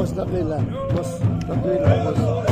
boss, dakila. Boss, dakila, boss.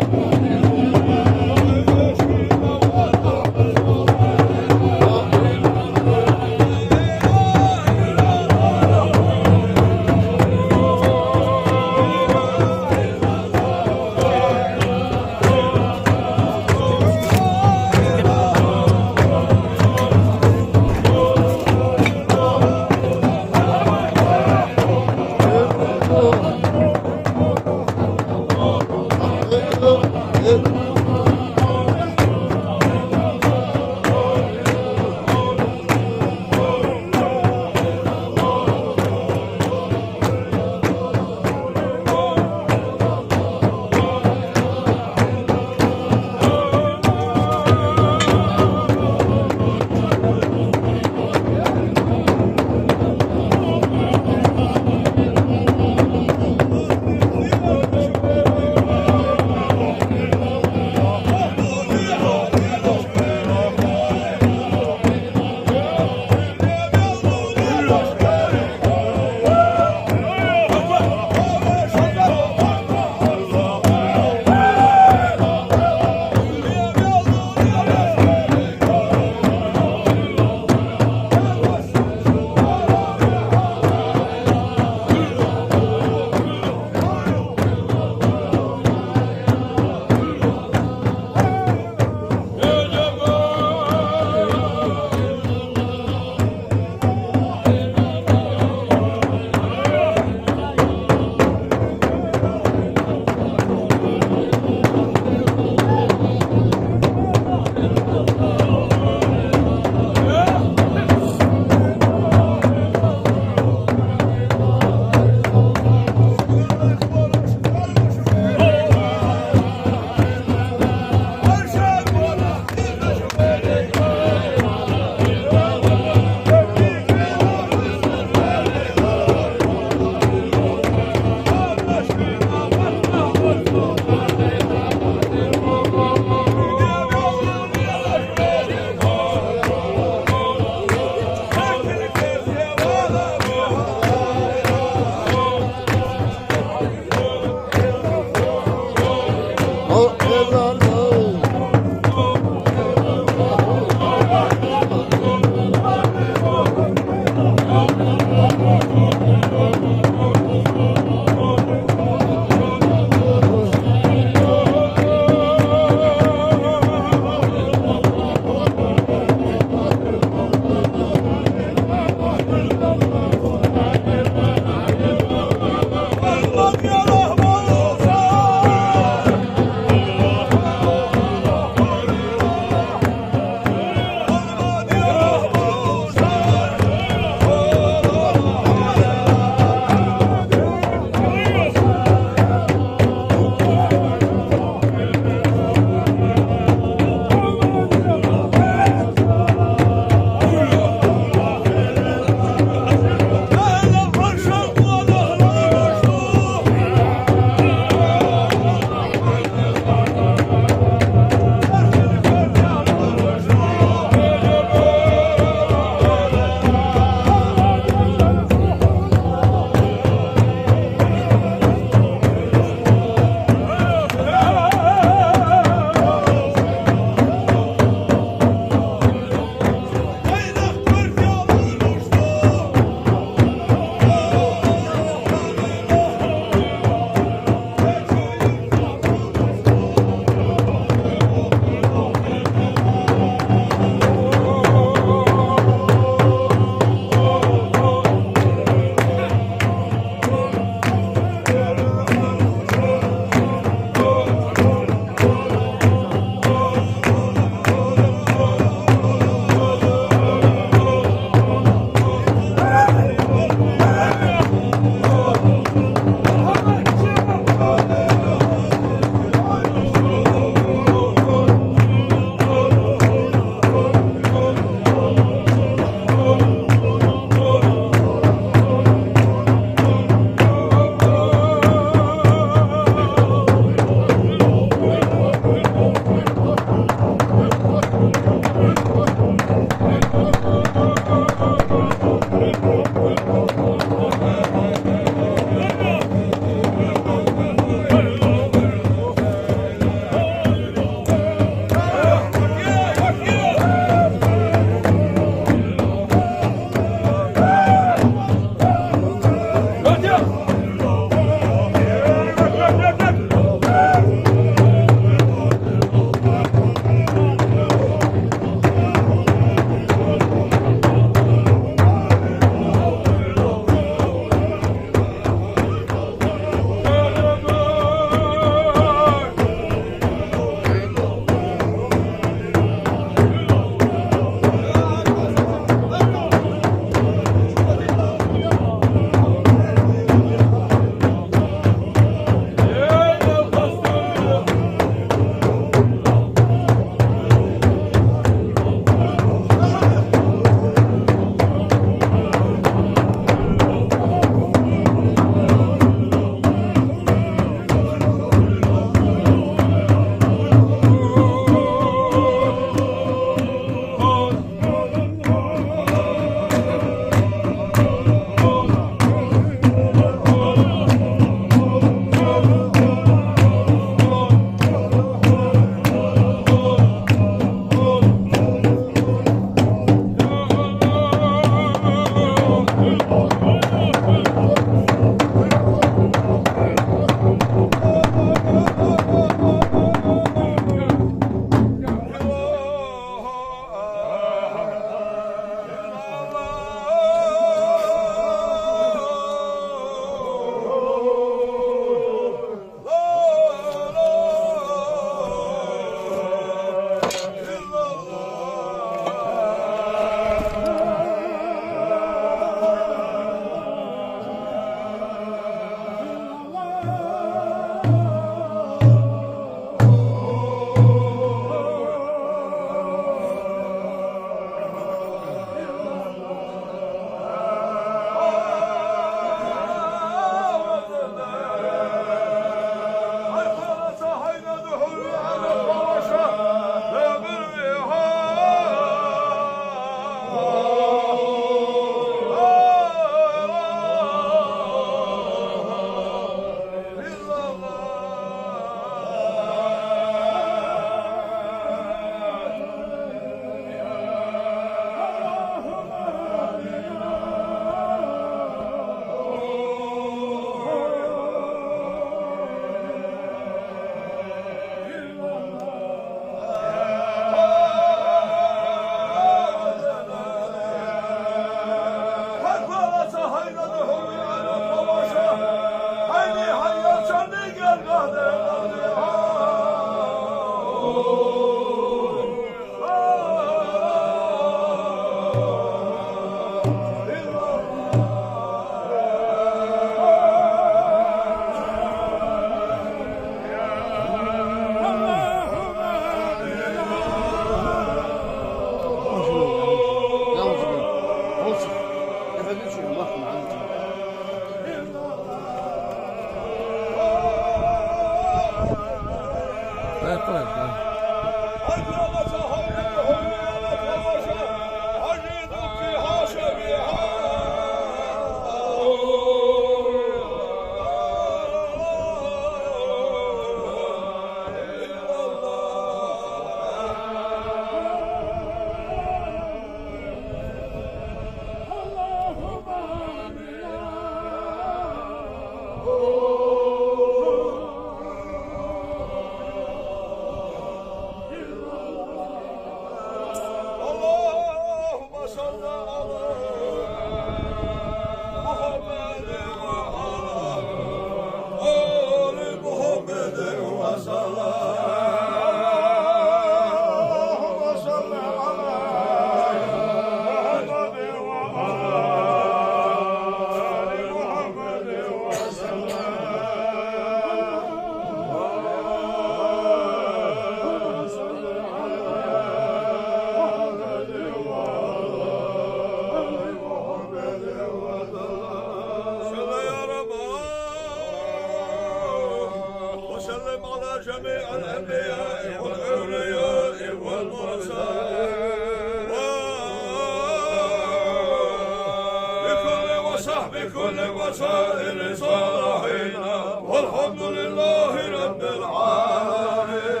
بكل وسائل صلاحنا والحمد لله رب العالمين.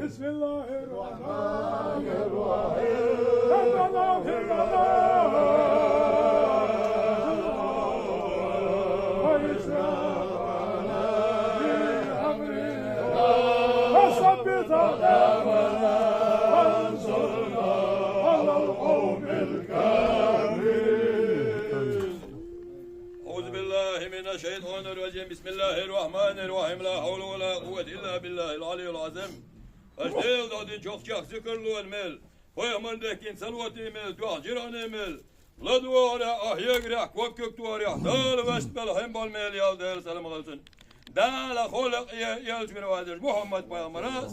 بسم الله الرحمن الرحيم. ربنا في السماء وإسرافنا في أمرنا وثبت أقدامنا وانصرنا على القوم الكافرين. أعوذ بالله من الشيطان الرجيم. بسم الله الرحمن الرحيم. لا حول ولا قوة إلا بالله العلي العظيم. أجدال دادين çok çok zikirli olmalı. Koyamandaki salvat emel, duacıran emel. La duara ahya girak, vakık duara. Dal vestbel hem balmel yal der selam olsun. Dal xolq yalçın vadir Muhammed Peygamber'e.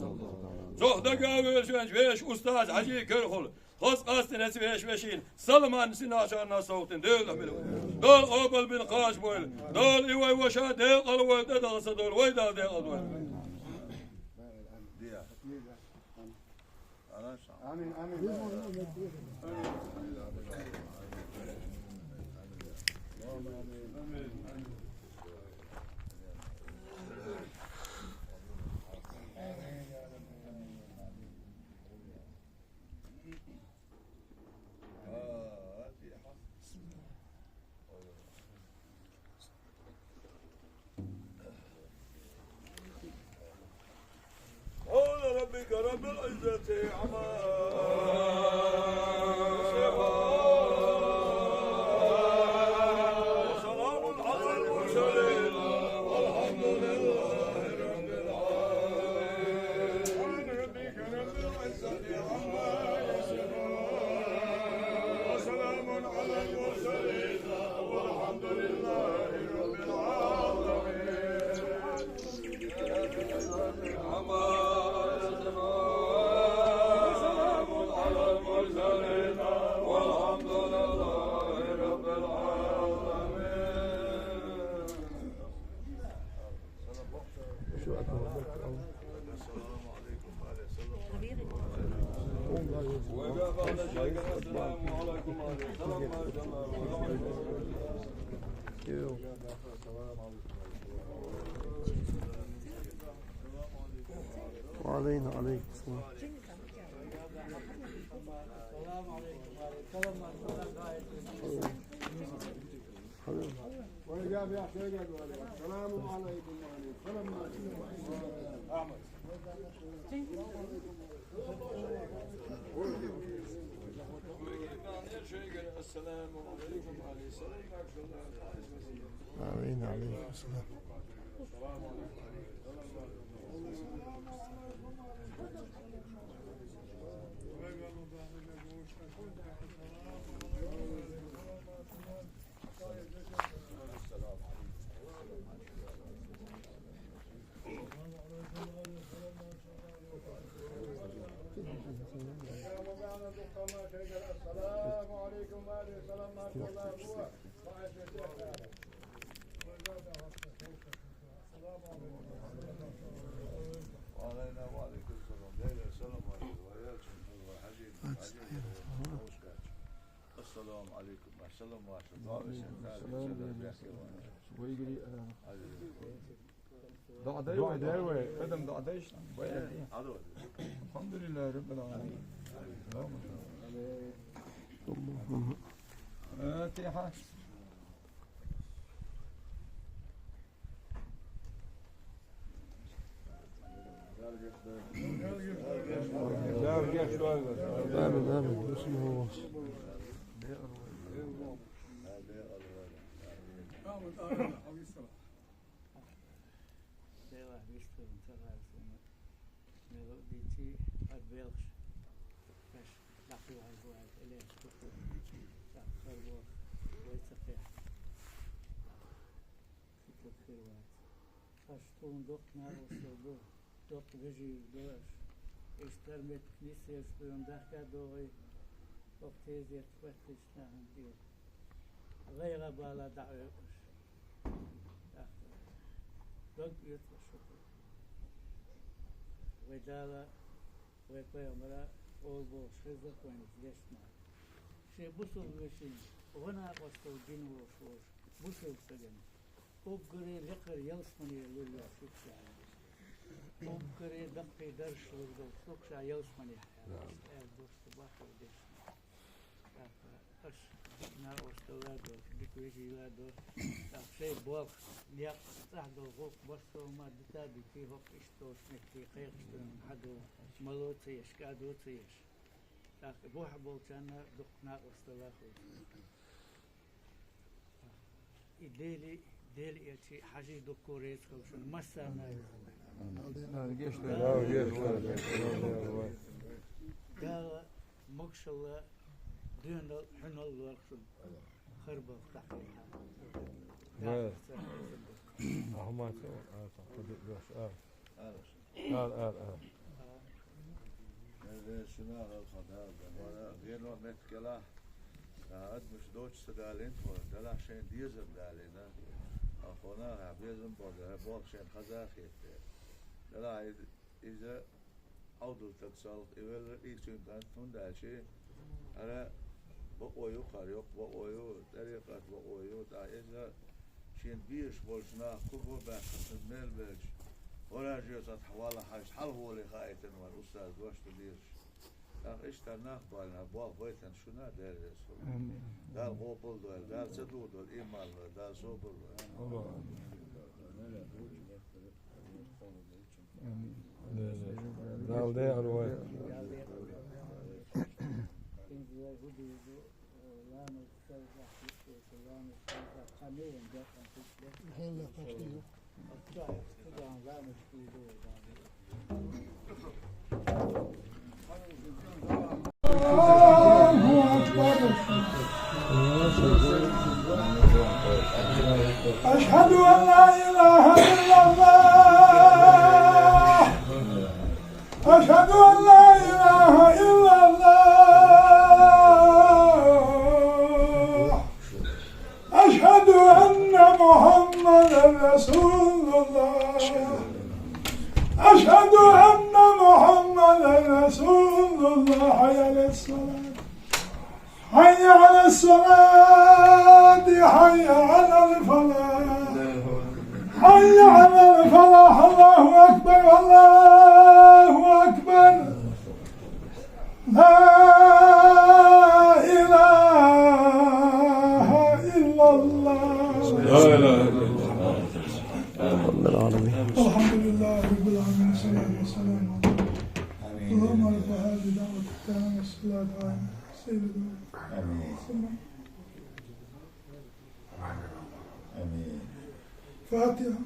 Zohda gavel şönç veş ustaz Hacı Körhol. Xos qastines veş veşin. Salman sinaşarna soğutun değil mi? Dal abel bin qaş boyl. Dal ivay vaşa del alvay da dalsa dol vay da del alvay. آمين آمين. قول ربك رب العزة عما وسلام على المرسلين والحمد لله رب العالمين. سبحان ربك رب العزة عما يصفون وسلام على المرسلين والحمد لله رب العالمين. عما وسلام على المرسلين والحمد لله رب العالمين. شو أكبر وقال شيخ السلام عليكم السلام وعلينا عليكم السلام. والإجابة يا سيدي السلام عليكم السلام عليكم. السلام عليكم وعلينا عليكم السلام. السلام عليكم السلام وعلينا وعليكم السلام. دايما السلام عليكم وياكم حبيب السلام عليكم السلام الحمد لله رب العالمين. فاتحة. آمين آمين. اسمه هو. Toen dok naar ons door, dok regie door. Is daar met knieën spelen, daar gaat door. Op deze kwestie staan die. غير بالا دعوة. دok يتوسط. ودالا ويقول مرا أول بوش خزر كوين جسمه. شيء بوصل وشين. وهنا وصل الدين وصول بوصل سجن أبقري لقر يلسمني لله سكشا أبقري دقي درش لله سكشا يلسمني حياة دوست صباح وديش أش نا أستوادو بكويجي لادو شيء بوق ليق تحدو فوق بصو ما دتابي في فوق إشتوش نكتي قيقشتن حدو ملوتيش كادوتيش بوح بولتانا دقنا أستوادو ديلي يأتي حاجي دكوريت خوشن مسانا قال مكشلا دون حنا الورشن خربة تحقيقها أهما شنو الخطاب ولا غير متكلا قاعد مش دوتش تدالين ولا شيء ديزم دالينا أخونا عبيزم بوق شيء خزاخي لا إذا أودل تتصل إذا إيشين كان تنداشي على بقويو خاريوك بقويو طريقة بقويو تا إذا شين بيش بولشنا كوبو باخن ميل بيش ولا جيسات حوالا حاج حل هو اللي خايتن والأستاذ واشت بيش اشترناه بالنا بوق بيتن شنا دار رسول دار قوبل دول دار سدود دول إيمال دار صوبل دال ده أروي أشهد أن لا إله إلا الله أشهد أن لا إله إلا الله أشهد أن محمدا رسول الله أشهد أن محمدا رسول الله حي على الصلاة حي على الصلاة حي على الفلاح حي على الفلاح الله أكبر الله أكبر لا إله إلا الله لا إله إلا الله الحمد لله رب العالمين والصلاة والسلام على اللهم رب هذه دعوة التامة والصلاة على سيدنا آمين فاتحة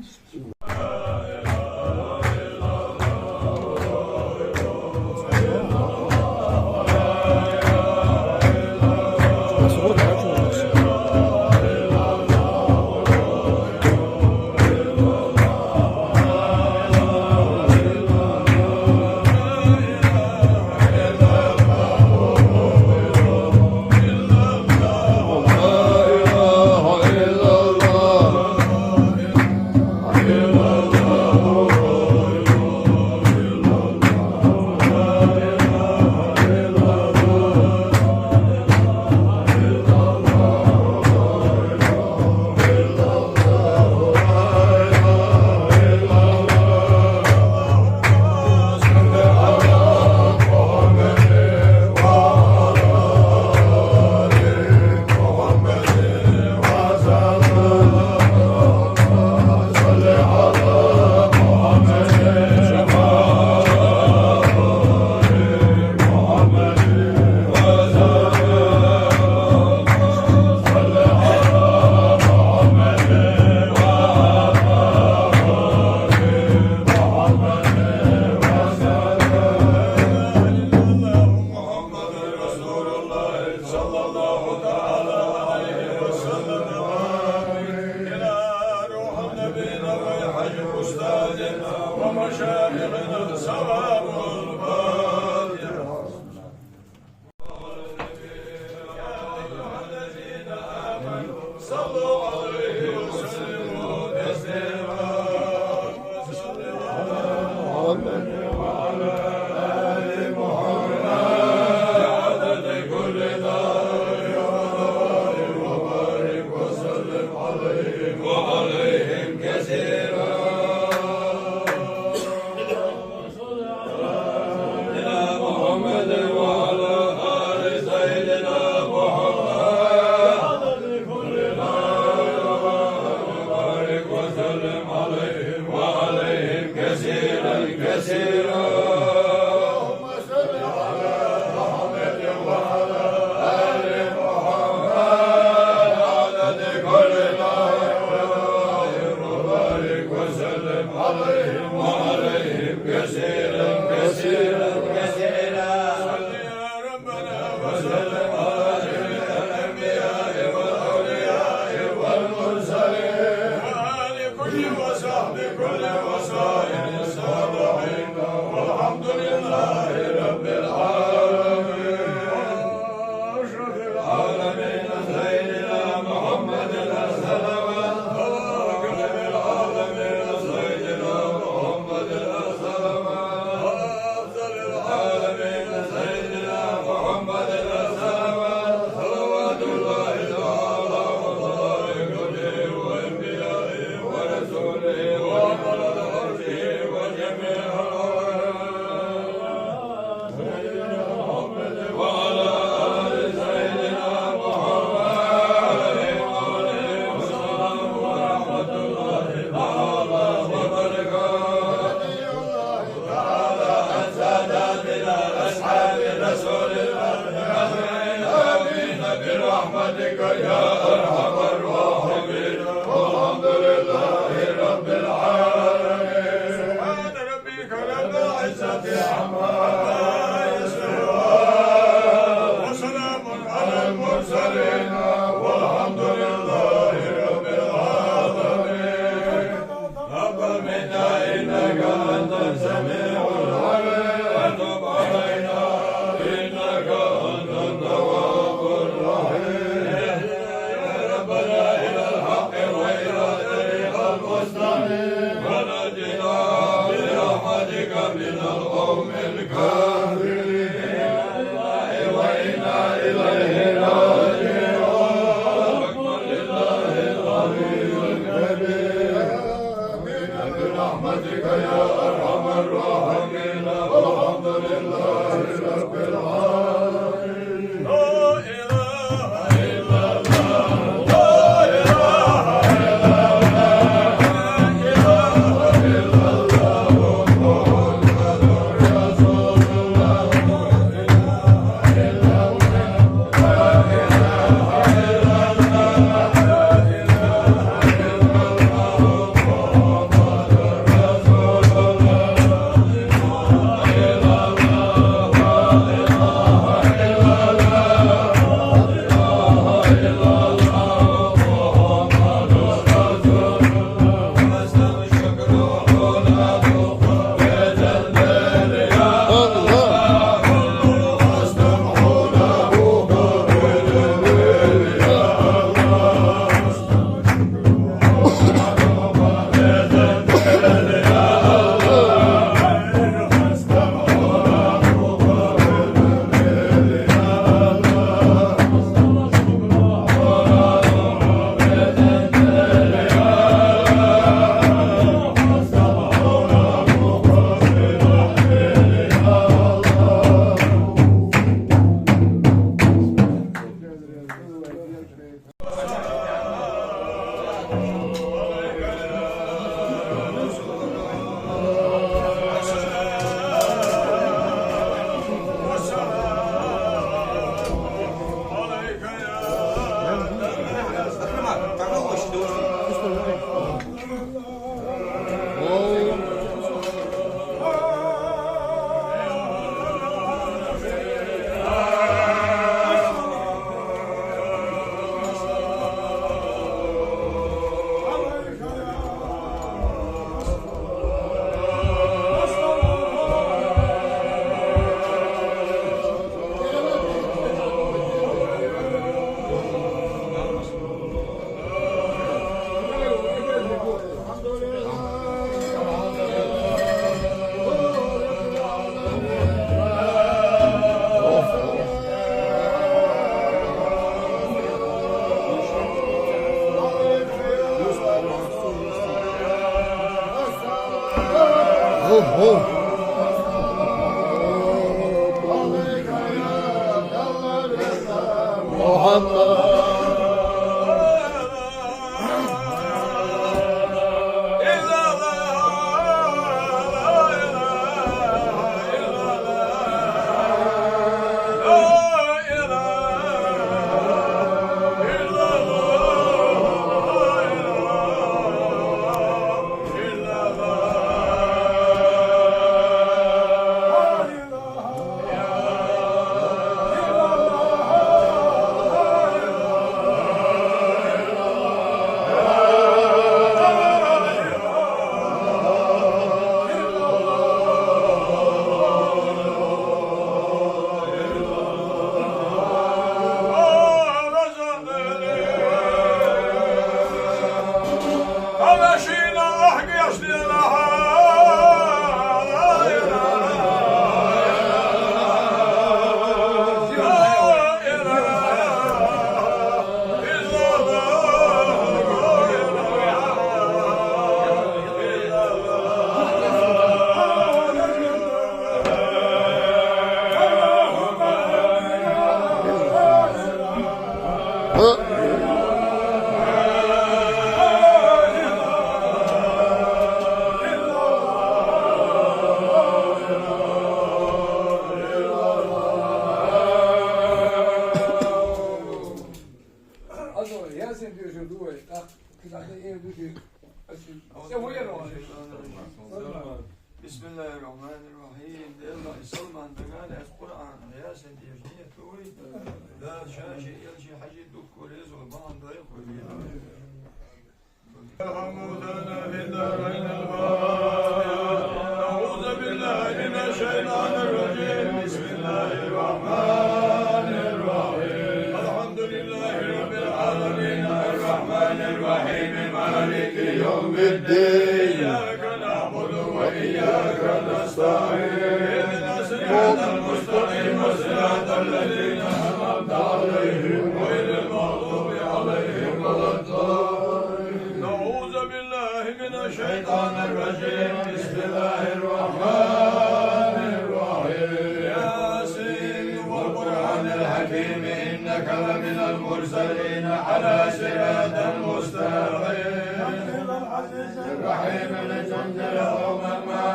برسول الله آمين برحمتك يا أرحم الراحمين والحمد لله رب العالمين سبحان ربك رب العزة عما يصفون وسلام على المرسلين والحمد لله رب العالمين تقبل منا إنك أنت السميع العليم وتب علينا إنك أنت التواب الرحيم يا ربنا إلى الحق وإلى طريق المستقيم ونجنا برحمتك من القوم الكافرين وإنا إليه راجعون حكما لله العلي الكبير برحمتك يا أرحم الراحمين والحمد لله رب العالمين لا إله إلا الله لا إله إلا الله لا إله إلا الله محمد رسول الله لا إله إلا الله لا إله إلا الله لا إله إلا الله محمد رسول الله حمودنا في الدارين أعوذ بالله من الشيطان الرجيم بسم الله الرحمن الرحيم الحمد لله رب العالمين الرحمن الرحيم مالك يوم الدين إياك نعبد وإياك نستعين اهدنا الصراط المستقيم صراط الذين أنعمت عليهم غير المغضوب عليهم ولا الضالين نعوذ بالله من الشيطان الرجيم بسم الله الرحمن الرحيم ياسين والقرآن الحكيم إنك لمن المرسلين على صراط مستقيم الرحيم لتنزل قوما ما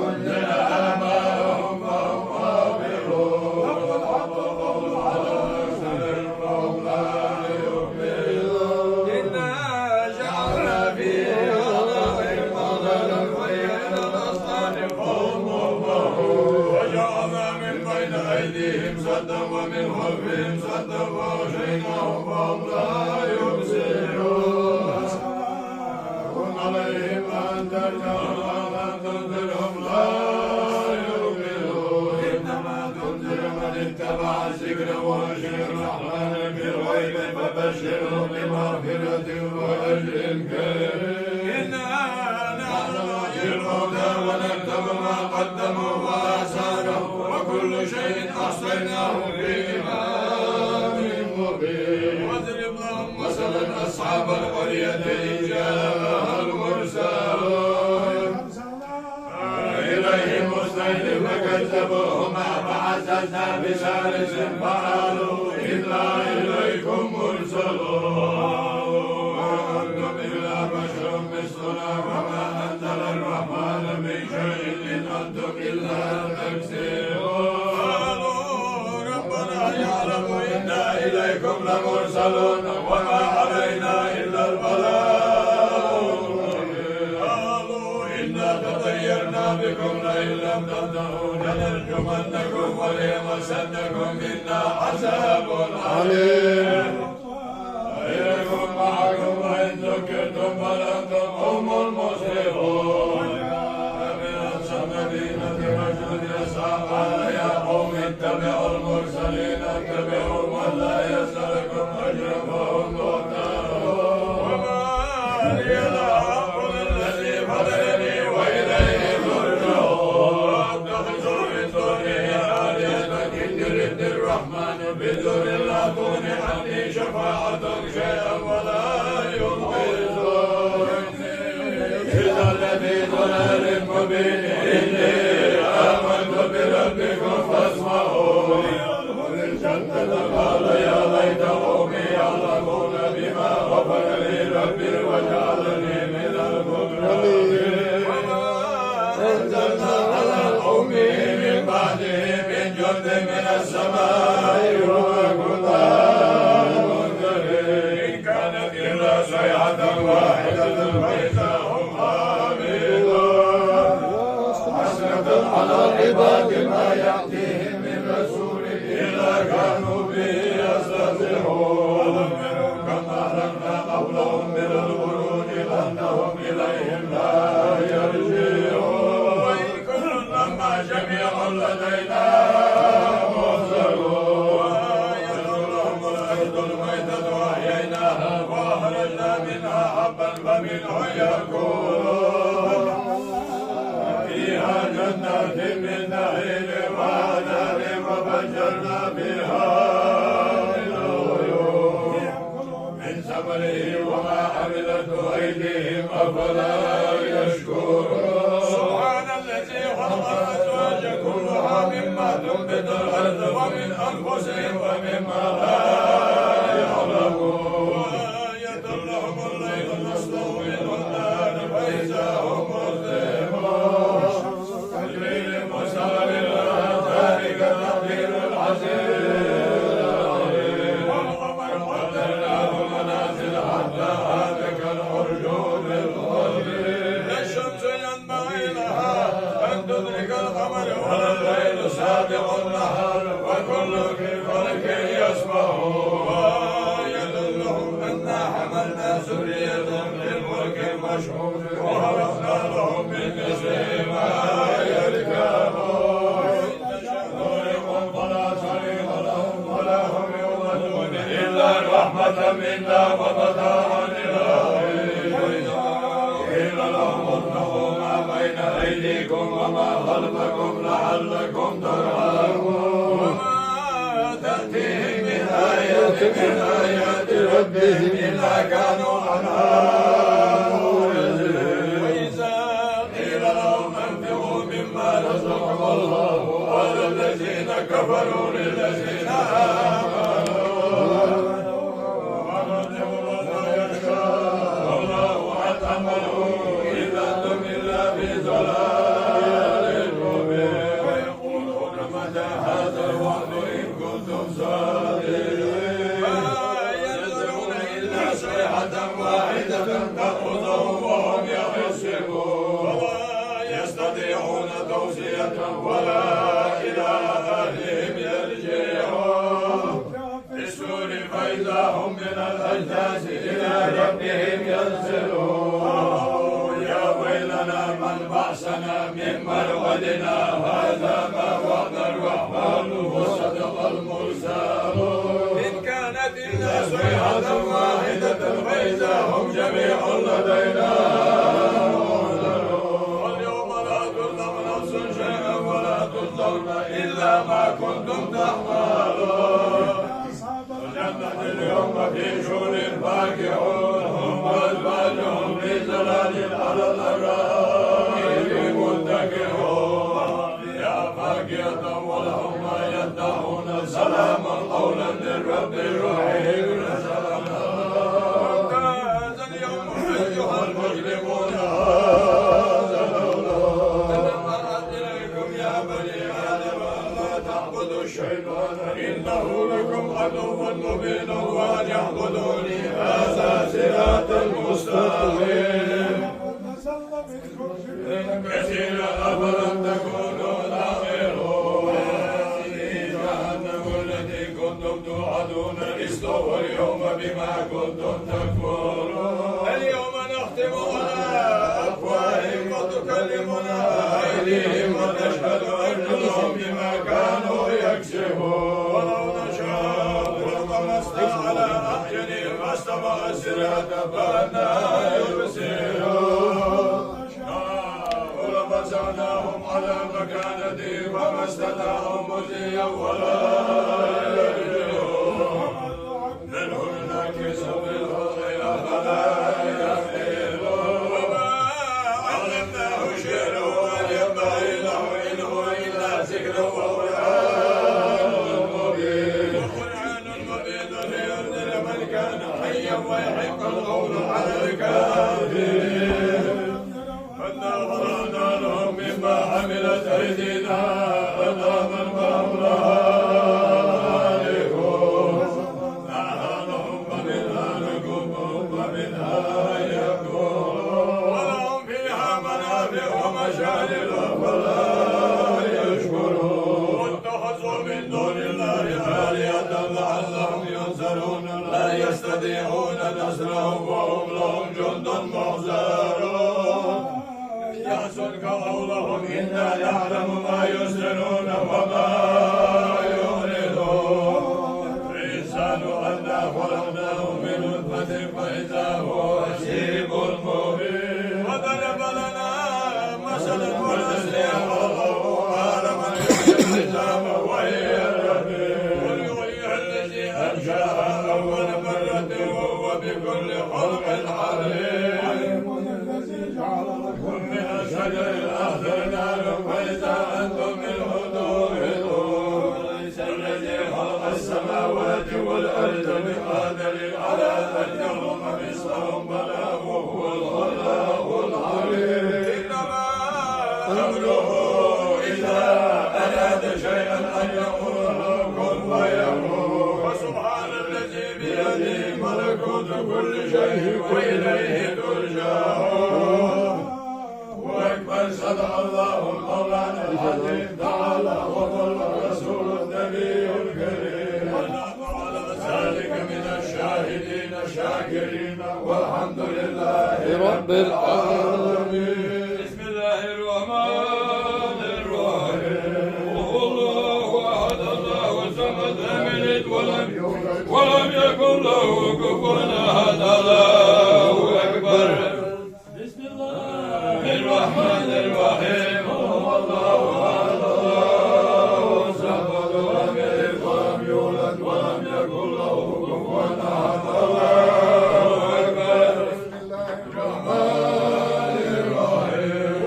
أنزل آباءهم فهم غافلون والحق قول على أكثرهم فهم لا يؤمنون إنا جعلنا في أعناقهم أغلالا فهي إلى الأذقان فهم مقمحون وجعلنا من بين أيديهم سدا ومن خلفهم سدا فأغشيناهم فهم لا يبصرون عليهم أن ترجعوا وأن تنذرهم لا يؤمنون إنما تنذر من اتبع الذكر وخشي الرحمن بالغيب فبشره بمغفرة وأجر كريم إنا نحن نحيي الموتى ونكتب ما قدموا وآثارهم وكل شيء أحصيناه في إمام مبين واضرب لهم مثلا أصحاب القرية إذ جاءها المرسلون إليهم اثنين فكذبوهما فعززنا بثالث فقالوا إنا إليكم مرسلون وأنتم إلا بشر مثلنا وما أنزل الرحمن من شيء إن أنتم إلا تكذبون قالوا ربنا يعلم إنا إليكم لمرسلون وما علينا إلا البلاغ قالوا إنا تطيرنا بكم لئن لم تنتهوا لنرجمنكم وليمسنكم منا عذاب أليم أيكم معكم وإن ذكرتم فلأنتم هم المسرفون فمن المدينة رجل يسعى قال يا قوم اتبعوا المرسلين اتبعوا ولا يسألكم أجرا فهم مهتدون وما لي لا أقول الذي فضلني وإليه ترجعون أتخذ من دونه آلهة إن يردني الرحمن بضر لا تغني عني شفاعتهم شيئا ولا ينقذون إذا الذي ضلال مبين إني آمنت بربكم فاسمعون ادخل الجنة قال يا ليت قومي يعلمون بما غفر لي ربي وجعلني من المكرمين وما أنزلنا على قومه من بعده من جند من السماء وما كنا منذرين إن كانت إلا صيحة واحدة فإذا هم خامدون حسرة على العباد ما يأتيهم من رسول إلا كانوا به يستهزئون كم أهلكنا قبلهم من القرون أنهم إليهم لا يرجعون وإن كل لما جميع لدينا محضرون وآية لهم الأرض الميتة وأحييناها وأخرجنا منها حبا فمنه يأكلون فيها جنات من نخيل وأعناب وفجرنا فيها من العيون من ثمره وما عملته أيديهم أفلا يشكرون سبحان الذي خلق الأزواج كلها مما تنبت الأرض ومن أنفسهم ومما لا يعلمون وآية لهم الليل نسلخ منه النهار فإذا هم مظلمون الليل مسار ذلك تقدير العزيز العليم والقمر قدرناه منازل حتى عاد كالعرجون القديم الشمس ينبغي لها أن تدرك القمر ولا الليل سابق النهار وكل يسمعون ويدلهم أنا حملنا ذريتهم للملك المشهود وهرسنا لهم من مثل ما يركبون نورهم فلا صريخ لهم ولا هم يولدون إلا رحمة منا ومتاعا إلى حين قيل لهم اتقوا ما بين أيديكم وما خلفكم لعلكم ترحمون وما تأتيهم من آية من آيات ربهم إلا كانوا عنها معرضين وإذا قيل لهم أنفقوا مما رزقكم الله قال الذين كفروا للذين آمنوا والله أطعمهم إن أنتم إلا في ضلال مبين ويقولون متى هذا الوعد إن كنتم صادقين ما ينظرون إلا صيحة واحدة تأخذهم وهم يخصمون ولا يستطيعون توصية ولا إلى أهلهم يرجعون في السور فإذا هم من الأجداث إلى ربهم ينزلون يا ويلنا من بعثنا من مرقدنا هذا ما وعد الرحمن وصدق المرسلون إن كانت إلا صيحة واحدة فإذا هم جميع لدينا واليوم لا تظلم نفس شيئا ولا تظلمون إلا ما كنتم تعملون الجنة اليوم في شور فاكهون هم وأزواجهم في ظلال على الأرائك متكئون فيها فاكهة ولهم ما يدعون سلاما قولا من رب رحيم وامتاز اليوم أيها المجرمون الشيطان إنه لكم عدو مبين وأن يعبدوني هذا صراط المستقيم كثيرا أفلم تكونوا تعقلون في جهنم التي كنتم توعدون استووا اليوم بما كنتم تكفرون اليوم نختم على أفواههم وتكلمنا أيديهم وتشهد أرجلهم بما كانوا يكسبون ولو نشاء لطمسنا على أعينهم فاستبق الصراط فأنى يبصرون ولبسناهم على مكانتهم وما استطاعوا مضيا ولا يرجعون منهم ناكس بالخطأ أفلا يعقلون وما علمناه شعر وما ينبغي له إن هو إلا ذكر وقرآن مبين لينذر من كان حيا ويحق القول على الكافرين أنا فرضنا لهم مما عملت أيدينا أنعاما فهم لها مالكون نحنهم ومنها نكون ومنها يكون ولهم فيها منافع ومشارب فلا يشكرون واتخذوا من دون الله آلهة لعلهم ينصرون لا يستطيعون نصرهم وهم لهم جند محضرون يحسنك قولهم إنا نعلم ما يسرون وما يعلنون الإنسان أنا خلقناه من نطفة فإذا هو حسيب مبين وضرب لنا مثلا ونسي الله عالما يحيي العظام وهي رميم قل يحيي الذي أنشأها أول مرة وهو بكل خلق عليم الذي جعل لكم من الشجر الأخضر نارا فإذا أنتم منه توقدون ليس الذي خلق السماوات والأرض بقادر على أن يخلق مثلهم بلى وهو الخلاق العليم إنما أمره إذا أراد شيئا أن يقول له كن فيكون وسبحان الذي بيده ملكوت كل شيء وإليه ترجعون وأكبر صدق الله المولانا العظيم تعالى وقل الرسول النبي الكريم الشاكرين والحمد لله رب العالمين. بسم الله الرحمن الرحيم. الله أحد الله الصمد لم يلد ولم يكن له كفوا أحد. الله أكبر. بسم الله الرحمن الرحيم. الله أحد الله الصمد لم يلد ولم يولد ولم يكن له كفوا أحد. الله أكبر. بسم الله الرحمن الرحيم.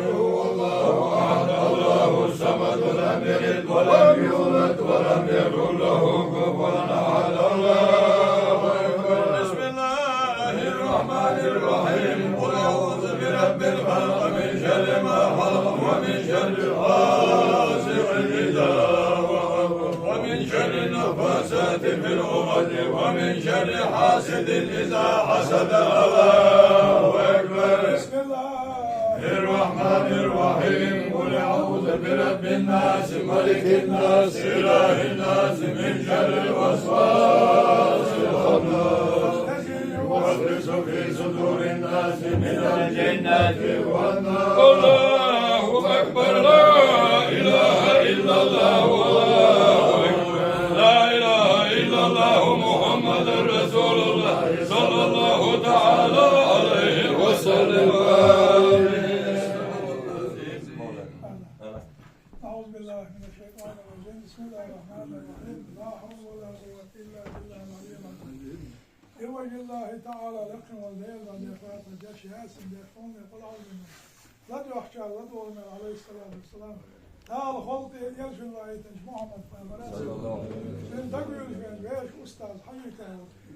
الله أحد الله الصمد لم يلد ولم يولد ولم يكن له كفوا أحد. الله أكبر. بسم الله الرحمن الرحيم. قل أعوذ برب الفلق من شر ما خلق ومن شر غاسق إذا وقب ومن شر النفاثات في العقد ومن شر حاسد إذا حسد. الله أكبر. بسم الله الرحمن الرحيم. قل أعوذ برب الناس ملك الناس إله الناس من شر الوسواس الخناس يوسوس في صدور الناس من الجنة والناس. الله أكبر. لا إله إلا الله. والله أكبر. لا إله إلا الله محمد رسول الله صلى الله تعالى عليه وسلم. أعوذ بالله من الشيطان الرجيم. بسم الله الرحمن الرحيم. لا حول ولا قوة إلا بالله العلي العظيم. بوجه الله تعالى لكم والليل والإخوات والجيش ياسم بيخون يقول عظيم. لا يخشى لا دولنا عليه الصلاة والسلام. لا الخلط يرجو الله يتنج محمد فامرات من تقول الفين بيش أستاذ حقيقة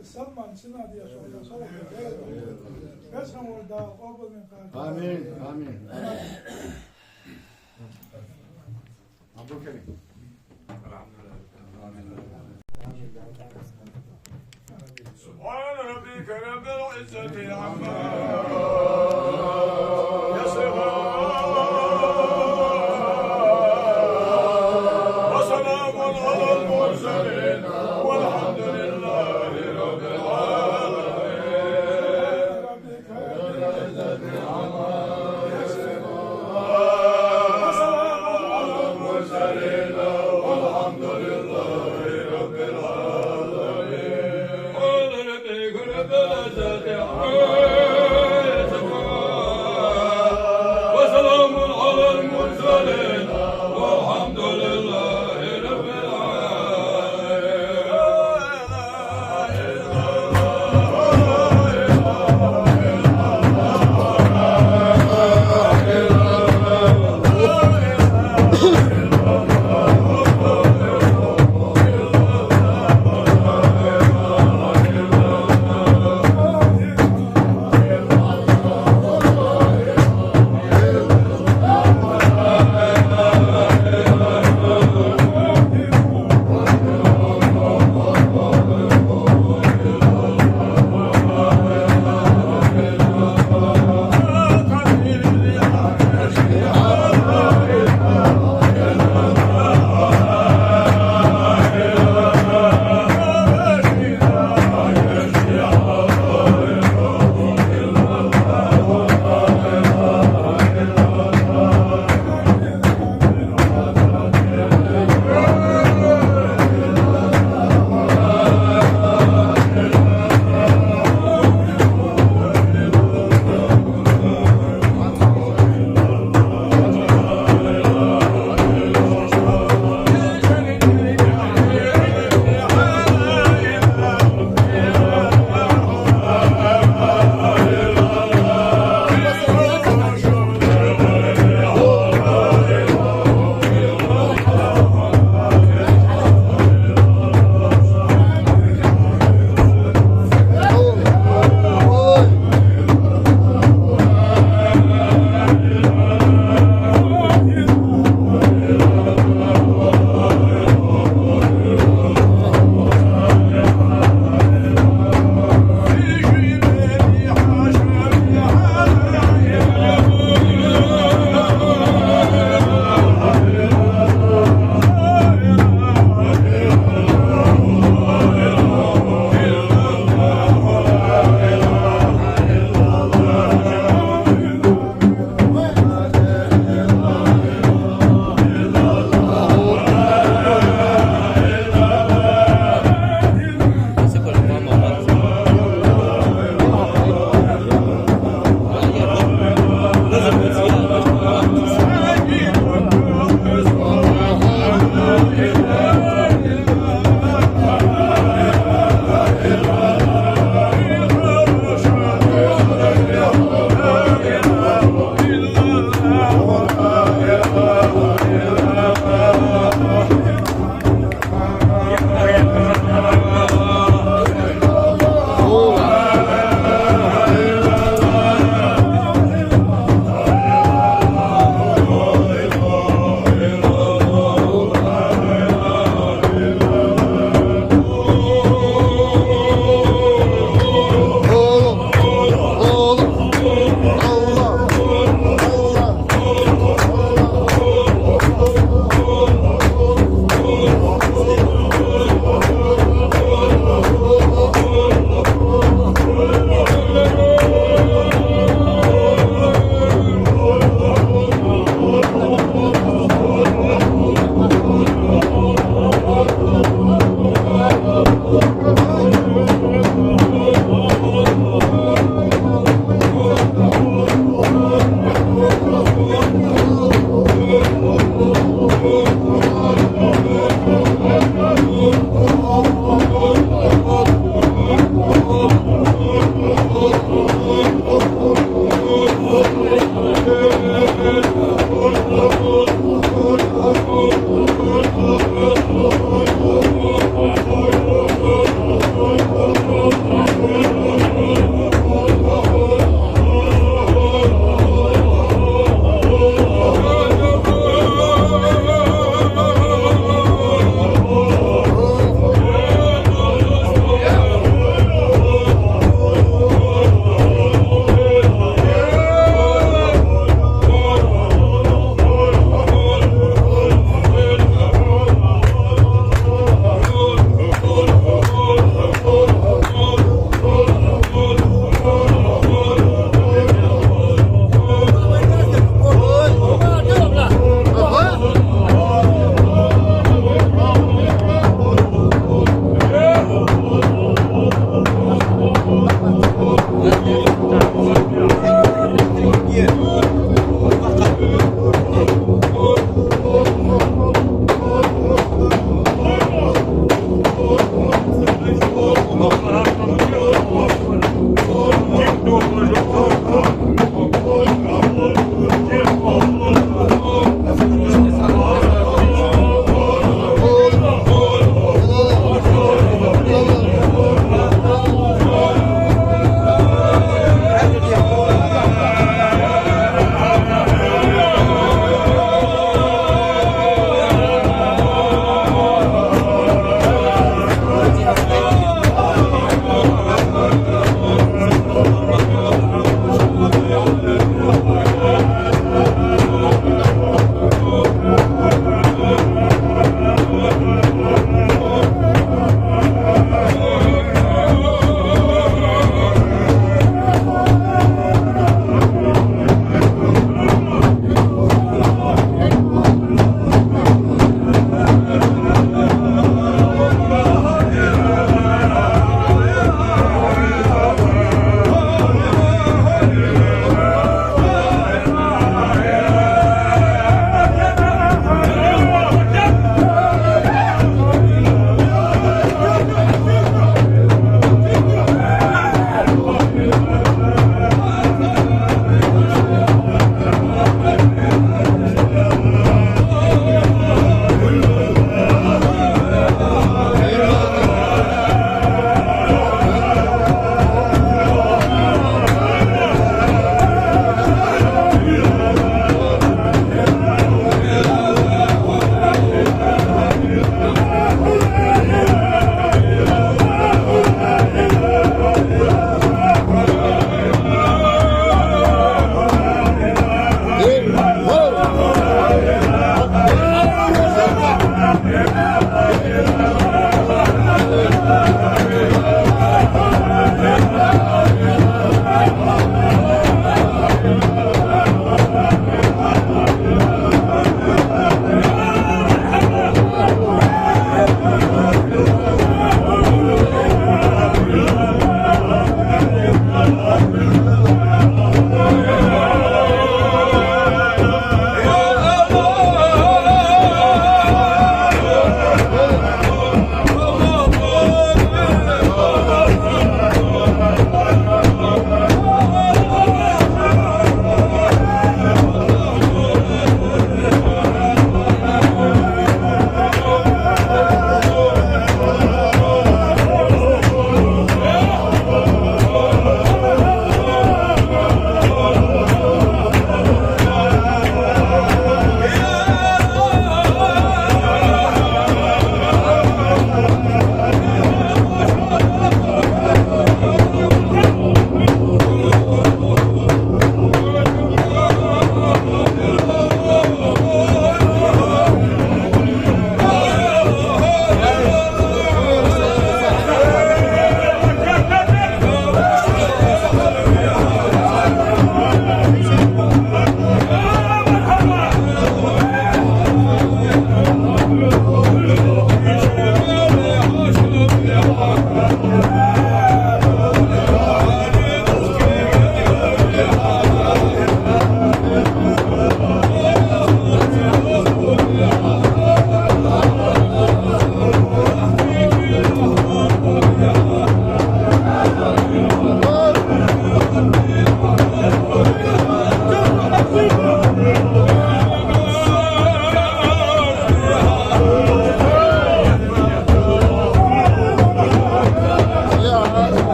السلمان سنة دي شوية صوت بيش بيسهم ورداء قبل من قادم. آمين آمين. مبروك عليك. سبحان ربك رب العزة عما يصفون وسلام على المرسلين والحمد لله رب العالمين. ربك رب العزة عما يصفون وسلام على المرسلين والحمد لله رب العالمين. قل ربك رب العزة عما يصفون وسلام على المرسلين والحمد لله رب العالمين.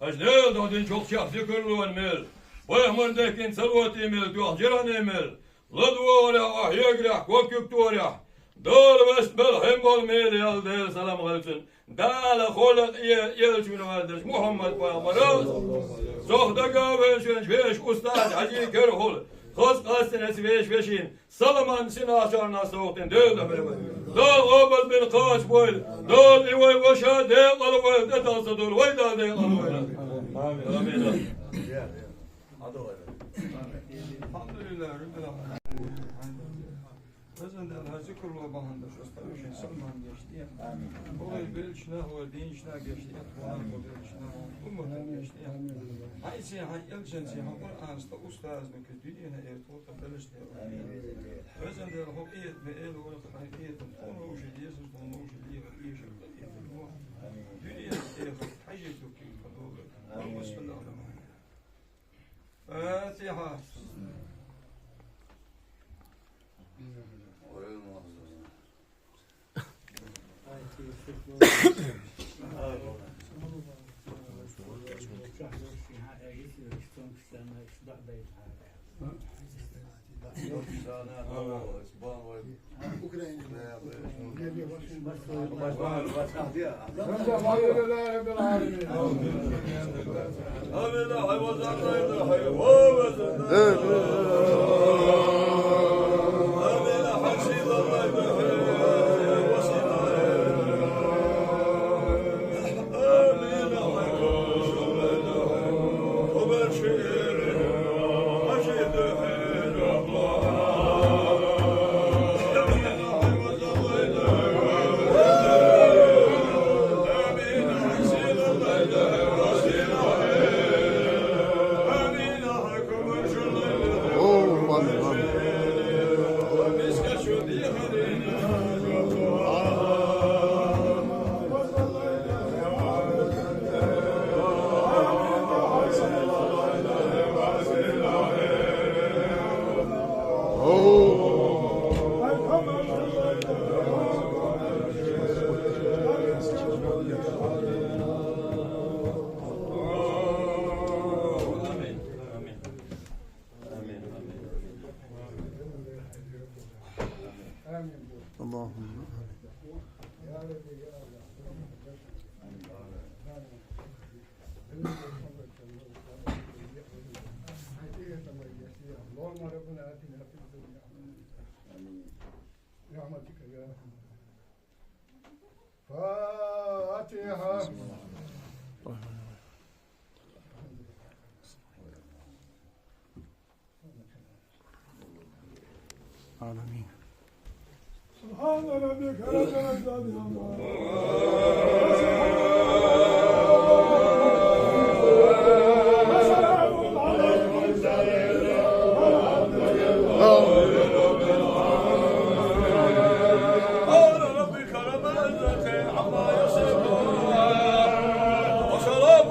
أجنال دادين شوق شخص يكرلو الميل ويهمن داكين سلوات إيميل دوح جيران إيميل لدورة أحيقرح وكيكتورح دول بس بالهم والميل يالدير سلام عليكم دال خلق يلشون والدرش محمد بامراز صحدقا فيش أستاذ حجي كرهول خاص قاستن فيشين سلمان سناشار ناسوقتن دول دول غبل بن قاش بويل دول إيوي وشا ديل الويل اتاس دول ويدا ديل الويل آمين الحمد لله رب العالمين. Özünden zikr ve bahandır. Ustavuşun sılman geçti. Olay bir işine o din işine geçti. Kuran bu bir işine ummadan geçti. Haysi hayal censi Kur'an sta ustaz ne dünyana ertuğta belişti. Özünden hop iyet ve el ve hayiyet onu ujdiyesin onu ujdiyesin iyişin dünya hayyetu ki Bismillahirrahmanirrahim. Fatiha. سبحان ربك رب العزة عما وسلام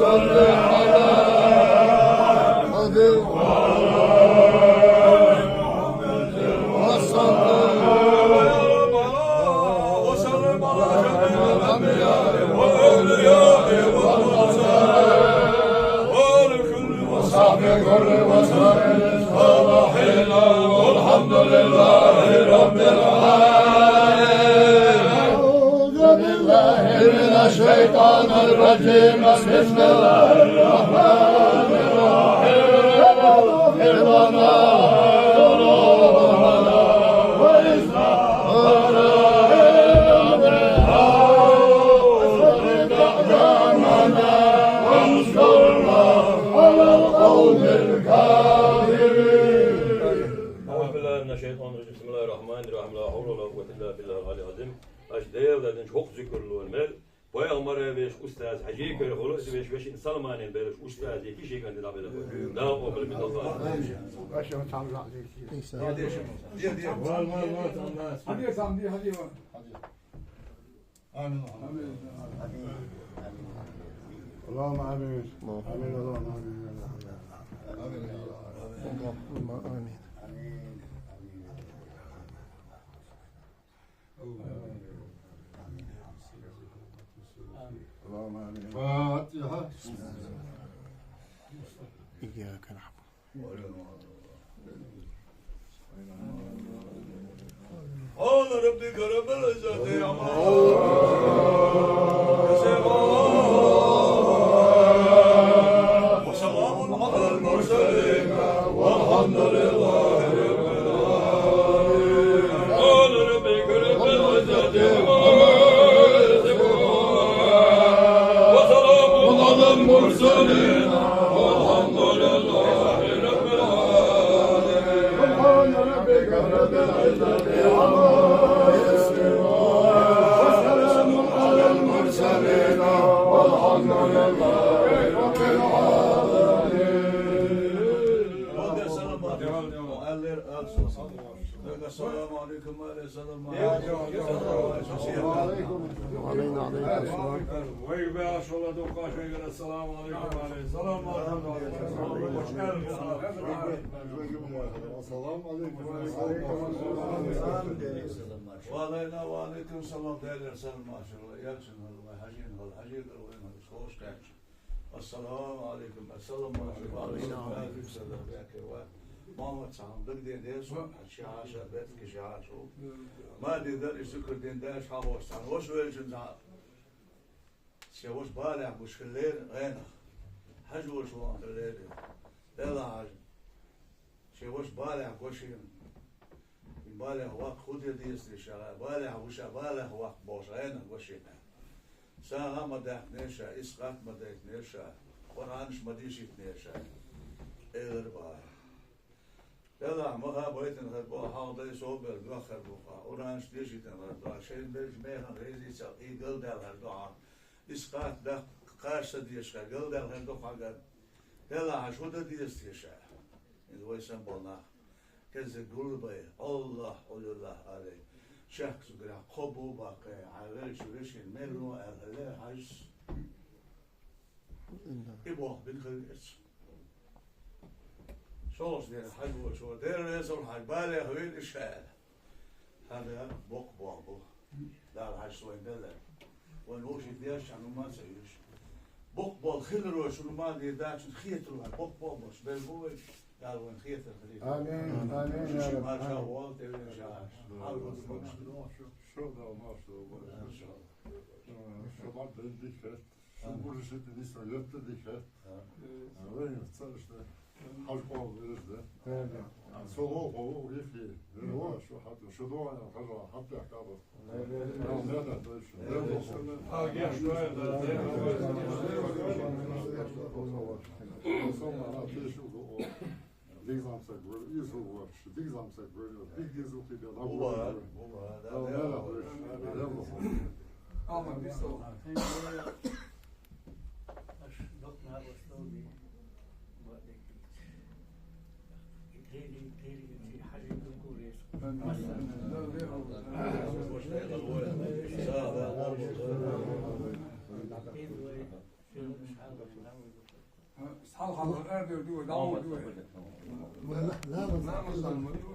وصل على محمد وسلم على جميع الأنبياء والأولياء والمرسلين ولكل وصحبه كل وسائل الصالحين والحمد لله رب العالمين. أعوذ بالله من الشيطان الرجيم بسم الله الرحمن الرحيم. اغفر لنا ذنوبنا وإسرافنا وانصرنا على القوم الكافرين. أعوذ بالله من الشيطان الرجيم بسم الله الرحمن الرحيم لا حول ولا قوة إلا بالله العلي العظيم. Devletin çok zikrolu mel. Peygamber'e beş ustaz hacı köy holo beş Salman'ın beş ustaz iki şey kendi haberi var. Daha o böyle bir daha. Hadi efendim diye hadi var. آمين اللهم آمين آمين اللهم آمين آمين اللهم آمين فاتحة إياك نعبد قال ربك رب العزة عما وسلام على المرسلين والحمد لله رب العالمين. قال ربك رب العزة عما وسلام على المرسلين والحمد لله رب العالمين. سبحان ربك رب العزة عما يصفون وسلام على المرسلين والحمد لله رب العالمين. السلام عليكم السلام وعلينا عليك السلام. ويبقى شغلة وقاشة السلام عليكم عليه السلام عليكم السلام عليكم وعلينا وعليكم السلام değerli selam maşallah yaksın Allah hacin Allah hacin Allah hoş geldin. Assalamu alaikum assalam alaikum selam ya Muhammed sandık diye de son şaşa bet ki şaşo ma dider işi dinden şahostan hoş versin za şevoş bala müşkiller gayna hacı şu an öyle ela şevoş bala koşun bala vak khudi diyesti şara bala وشا bala vak boş gayna koşun sağa madah neşa isqat madah neşa Kur'an'ış madişit neşa eğer var يلا ما ها بيتنا هربا هذا يصوبر بآخر بقى ورانش ديشي تنربا شيء برج ميها غيزي ساقي قلد الهردوع إسقاط ده قارشة ديشكا قلد الهردوع قاعد يلا عشودة ديش ديشا إذا ويسن بنا كذا قلبي الله الله عليه شخص قرا قبو باقي على شريشين ملو أهله حج يبوه بالخير شوش دير حج وشو دير يسون حج بالي هوين إشهاد هذا بوق لا الحج سوين دلر ونوش يديش عنو ما سيش بوق خير وشو ما ديداش خيط له بوق مش بالبوي قال وين خيط الخليل آمين آمين يا رب ما شاء الله تبين شاش شو ده ما شو شو بعد عندك شو برشة دي سيرت دي شات وين تصير حاج قوم ده صوغو هو يفي هو شو حتى شو دو انا قرر حتى احكابه halkalı erdir diyor, davul diyor. Namazdan mı diyor?